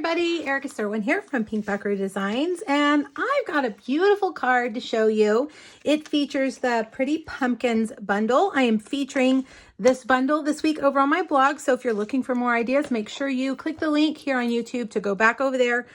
everybody, Erica Serwin here from Pink Buckaroo Designs, and I've got a beautiful card to show you. It features the Pretty Pumpkins bundle. I am featuring this bundle this week over on my blog, so if you're looking for more ideas, make sure you click the link here on YouTube to go back over there.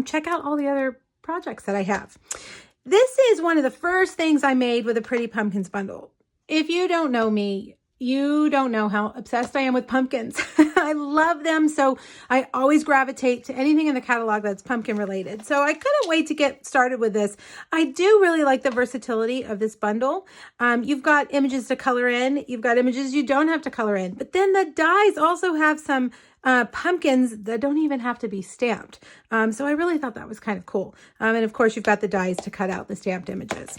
Check out all the other projects that I have. This is one of the first things I made with a Pretty Pumpkins bundle. If you don't know me, you don't know how obsessed I am with pumpkins. I love them, so I always gravitate to anything in the catalog that's pumpkin related. So I couldn't wait to get started with this. I do really like the versatility of this bundle. You've got images to color in. You've got images you don't have to color in. But then the dies also have some pumpkins that don't even have to be stamped. So I really thought that was kind of cool. And of course, you've got the dies to cut out the stamped images.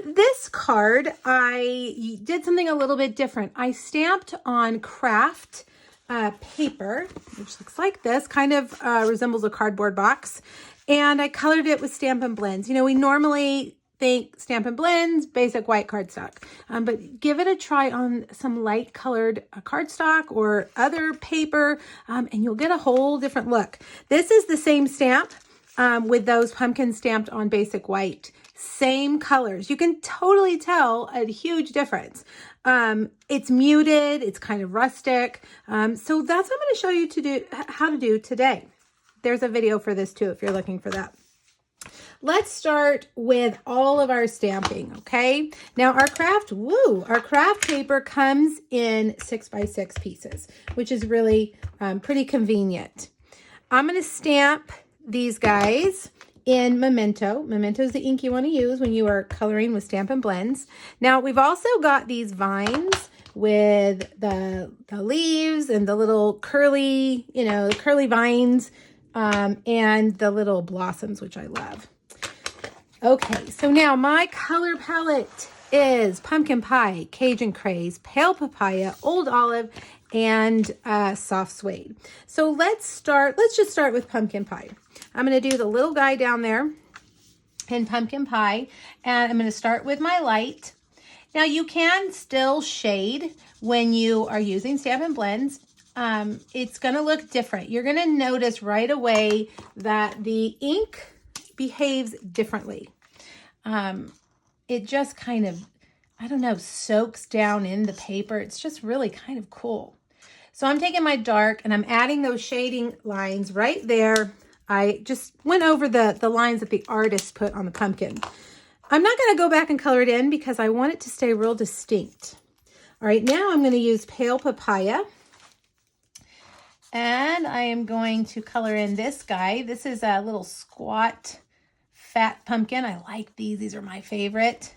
This card, I did something a little bit different. I stamped on Kraft paper, which looks like this, kind of resembles a cardboard box. And I colored it with Stampin' Blends. You know, we normally think Stampin' Blends, basic white cardstock. But give it a try on some light colored cardstock or other paper, and you'll get a whole different look. This is the same stamp with those pumpkins stamped on basic white. Same colors. You can totally tell a huge difference. It's muted, it's kind of rustic. So that's what I'm going to show you how to do today. There's a video for this too if you're looking for that. Let's start with all of our stamping, okay? Now our Kraft paper comes in 6x6 pieces, which is really pretty convenient. I'm going to stamp these guys in Memento. Memento is the ink you want to use when you are coloring with Stampin' Blends. Now we've also got these vines with the leaves and the little curly, curly vines, and the little blossoms, which I love. Okay, so now my color palette is Pumpkin Pie, Cajun Craze, Pale Papaya, Old Olive, and Soft Suede. So let's just start with Pumpkin Pie. I'm going to do the little guy down there in Pumpkin Pie, and I'm going to start with my light. Now you can still shade when you are using Stampin' Blends. It's going to look different. You're going to notice right away that the ink behaves differently. It just kind of, I don't know, soaks down in the paper. It's just really kind of cool. So I'm taking my dark and I'm adding those shading lines right there. I just went over the lines that the artist put on the pumpkin. I'm not going to go back and color it in because I want it to stay real distinct. All right, now I'm going to use Pale Papaya. And I am going to color in this guy. This is a little squat, fat pumpkin. I like these. These are my favorite.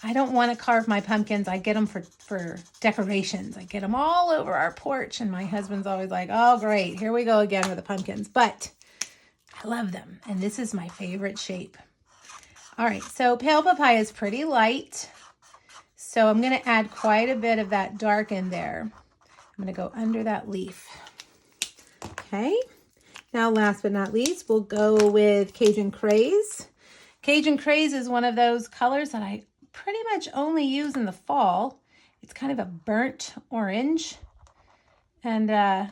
I don't want to carve my pumpkins. I get them for decorations. I get them all over our porch. And my husband's always like, oh, great. Here we go again with the pumpkins. But I love them. And this is my favorite shape. All right. So Pale Papaya is pretty light. So I'm going to add quite a bit of that dark in there. I'm going to go under that leaf. Okay, now last but not least, we'll go with Cajun Craze. Cajun Craze is one of those colors that I pretty much only use in the fall. It's kind of a burnt orange, and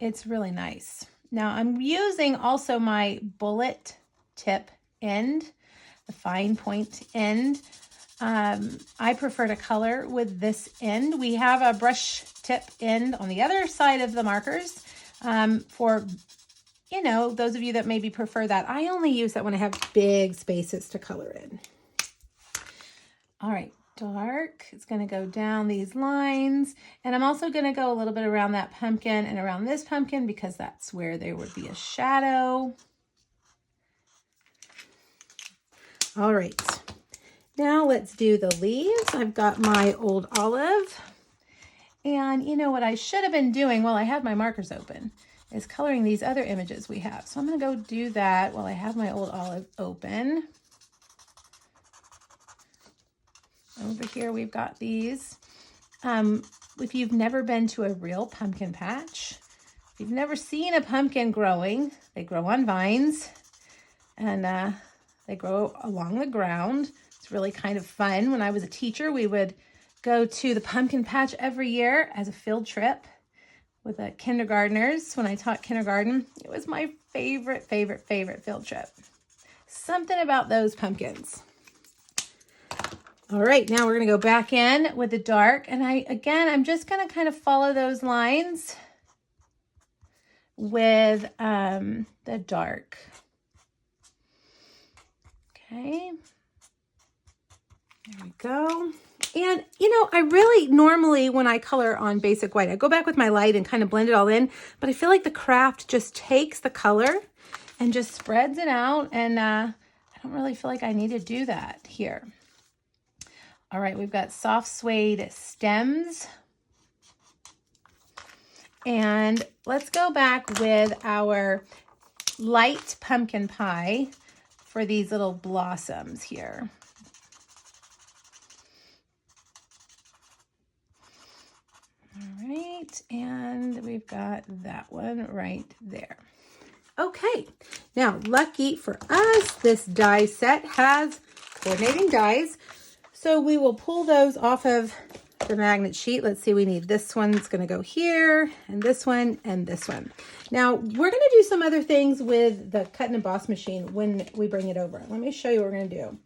it's really nice. Now I'm using also my bullet tip end, the fine point end. I prefer to color with this end. We have a brush tip end on the other side of the markers. For, those of you that maybe prefer that. I only use that when I have big spaces to color in. All right, dark. It's going to go down these lines. And I'm also going to go a little bit around that pumpkin and around this pumpkin because that's where there would be a shadow. All right. Now let's do the leaves. I've got my Old Olive. And you know what I should have been doing while I had my markers open is coloring these other images we have. So I'm going to go do that while I have my Old Olive open. Over here we've got these. If you've never been to a real pumpkin patch, if you've never seen a pumpkin growing, they grow on vines and they grow along the ground. It's really kind of fun. When I was a teacher, we would go to the pumpkin patch every year as a field trip. with the kindergartners when I taught kindergarten. It was my favorite field trip. Something about those pumpkins. All right, now we're gonna go back in with the dark, and I'm just gonna kind of follow those lines with the dark. Okay, there we go. And, you know, I really normally, when I color on basic white, I go back with my light and kind of blend it all in, but I feel like the Kraft just takes the color and just spreads it out, and I don't really feel like I need to do that here. All right, we've got soft suede stems. And let's go back with our light pumpkin pie for these little blossoms here. All right, and we've got that one right there. Okay, now lucky for us, this die set has coordinating dies. So we will pull those off of the magnet sheet. Let's see, we need this one's gonna go here, and this one, and this one. Now, we're gonna do some other things with the cut and emboss machine when we bring it over. Let me show you what we're gonna do.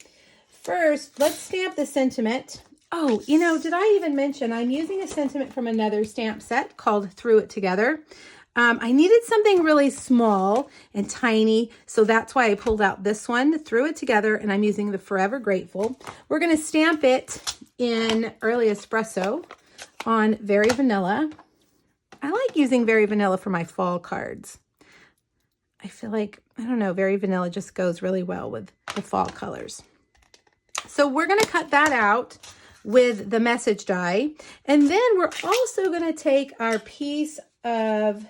First, let's stamp the sentiment. Oh, you know, did I even mention I'm using a sentiment from another stamp set called Through It Together. I needed something really small and tiny, so that's why I pulled out this one, Through It Together, and I'm using the Forever Grateful. We're going to stamp it in Early Espresso on Very Vanilla. I like using Very Vanilla for my fall cards. I feel like, I don't know, Very Vanilla just goes really well with the fall colors. So we're going to cut that out with the message die, and then we're also going to take our piece of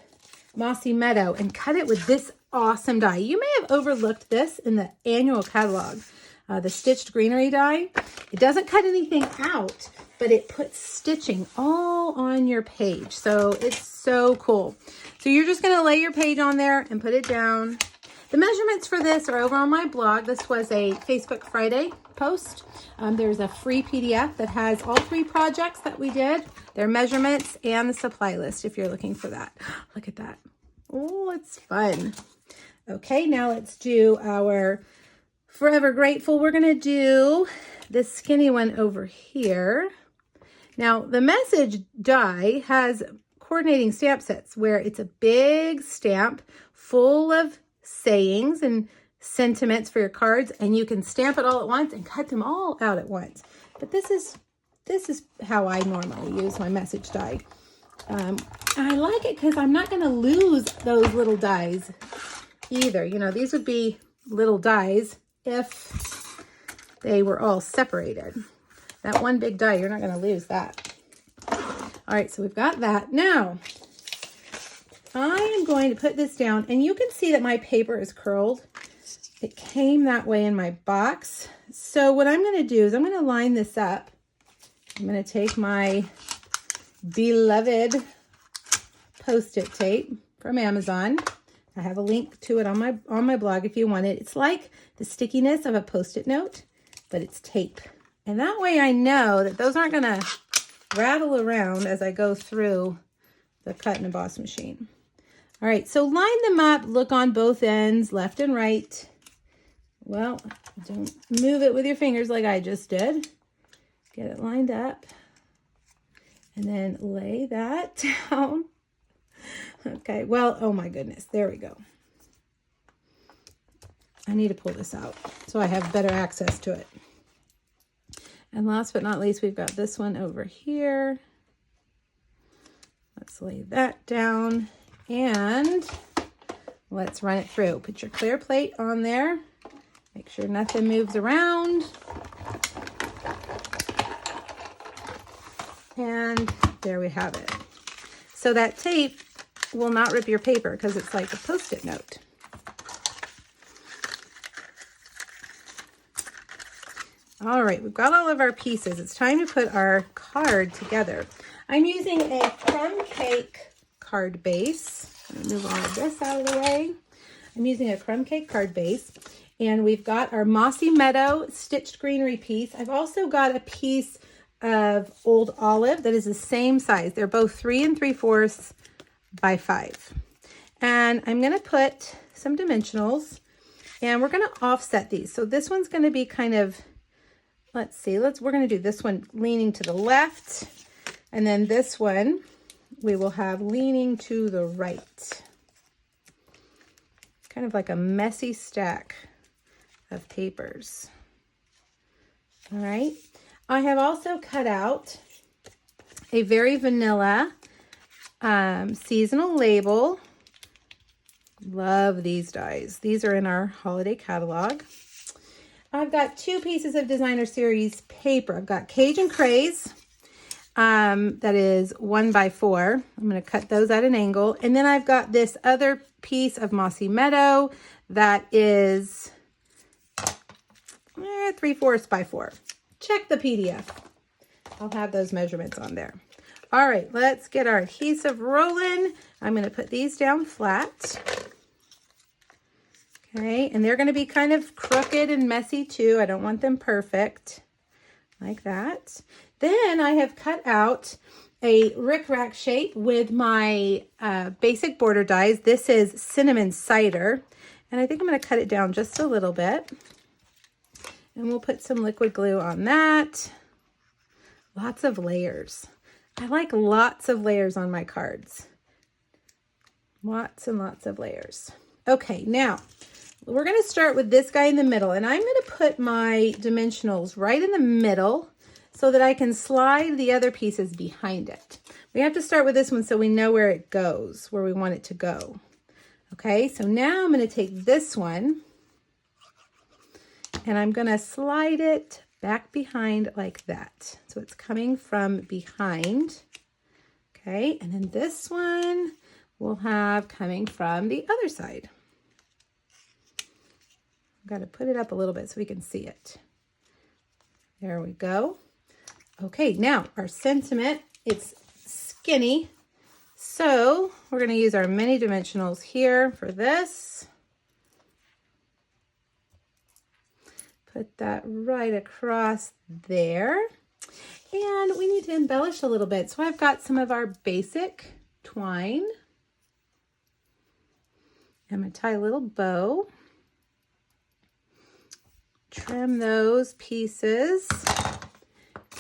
Mossy Meadow and cut it with this awesome die. You may have overlooked this in the annual catalog, the stitched greenery die. It doesn't cut anything out, but it puts stitching all on your page. So it's so cool. So you're just gonna lay your page on there and put it down. The measurements for this are over on my blog. This was a Facebook Friday post. There's a free PDF that has all 3 projects that we did, their measurements, and the supply list if you're looking for that. Look at that. Oh, it's fun. Okay, now let's do our Forever Grateful. We're going to do this skinny one over here. Now, the message die has coordinating stamp sets where it's a big stamp full of sayings and sentiments for your cards, and you can stamp it all at once and cut them all out at once. But this is how I normally use my message die. And I like it because I'm not going to lose those little dies either. You know, these would be little dies if they were all separated. That one big die, you're not going to lose that. All right, so we've got that. Now, I am going to put this down, and you can see that my paper is curled. It came that way in my box. So what I'm going to do is I'm going to line this up. I'm going to take my beloved Post-it tape from Amazon. I have a link to it on my blog if you want it. It's like the stickiness of a Post-it note, but it's tape. And that way I know that those aren't going to rattle around as I go through the cut and emboss machine. All right, so line them up, look on both ends, left and right. Well, don't move it with your fingers like I just did. Get it lined up. And then lay that down. Okay, well, oh my goodness, there we go. I need to pull this out so I have better access to it. And last but not least, we've got this one over here. Let's lay that down and let's run it through. Put your clear plate on there. Make sure nothing moves around. And there we have it. So that tape will not rip your paper because it's like a Post-it note. All right, we've got all of our pieces. It's time to put our card together. I'm using a crumb cake card base. Let me move all of this out of the way. I'm using a crumb cake card base. And we've got our Mossy Meadow stitched greenery piece. I've also got a piece of Old Olive that is the same size. They're both 3 3/4 by 5. And I'm going to put some dimensionals, and we're going to offset these. So this one's going to be kind of, let's see, we're going to do this one leaning to the left, and then this one we will have leaning to the right. Kind of like a messy stack of papers. All right. I have also cut out a very vanilla seasonal label. Love these dies. These are in our holiday catalog. I've got 2 pieces of Designer Series paper. I've got Cajun Craze, that is 1 by 4. I'm going to cut those at an angle. And then I've got this other piece of Mossy Meadow that is 3/4 by 4. Check the PDF. I'll have those measurements on there. All right, let's get our adhesive rolling. I'm going to put these down flat. Okay, and they're going to be kind of crooked and messy too. I don't want them perfect like that. Then I have cut out a rickrack shape with my basic border dies. This is cinnamon cider, and I think I'm going to cut it down just a little bit. And we'll put some liquid glue on that. Lots of layers. I like lots of layers on my cards. Lots and lots of layers. Okay, now we're going to start with this guy in the middle, and I'm going to put my dimensionals right in the middle so that I can slide the other pieces behind it. We have to start with this one so we know where it goes, where we want it to go. Okay, so now I'm going to take this one and I'm going to slide it back behind like that. So it's coming from behind. Okay, and then this one we'll have coming from the other side. I've got to put it up a little bit so we can see it. There we go. Okay, now our sentiment, it's skinny. So we're going to use our mini dimensionals here for this. Put that right across there. And we need to embellish a little bit. So I've got some of our basic twine. I'm going to tie a little bow. Trim those pieces.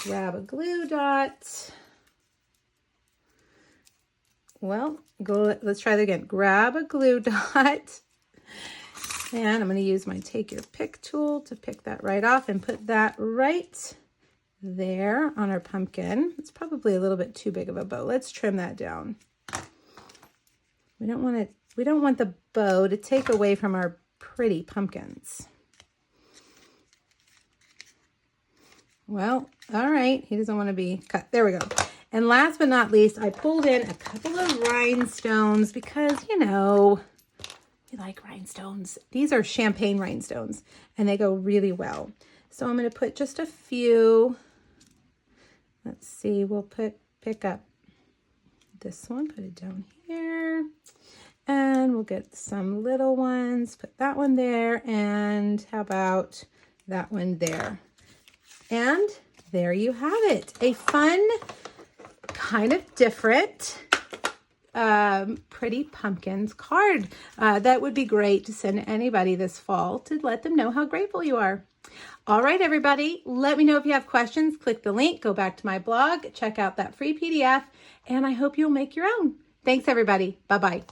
Grab a glue dot. Well, let's try that again. Grab a glue dot. And I'm going to use my Take Your Pick tool to pick that right off and put that right there on our pumpkin. It's probably a little bit too big of a bow. Let's trim that down. We don't want the bow to take away from our pretty pumpkins. Well, all right. He doesn't want to be cut. There we go. And last but not least, I pulled in a couple of rhinestones because, you know, we like rhinestones. These are champagne rhinestones, and they go really well. So I'm going to put just a few. Let's see. We'll pick up this one, put it down here, and we'll get some little ones. Put that one there, and how about that one there? And there you have it. A fun, kind of different, pretty pumpkins card. That would be great to send anybody this fall to let them know how grateful you are. All right, everybody, let me know if you have questions. Click the link, go back to my blog, check out that free PDF, and I hope you'll make your own. Thanks, everybody. Bye-bye.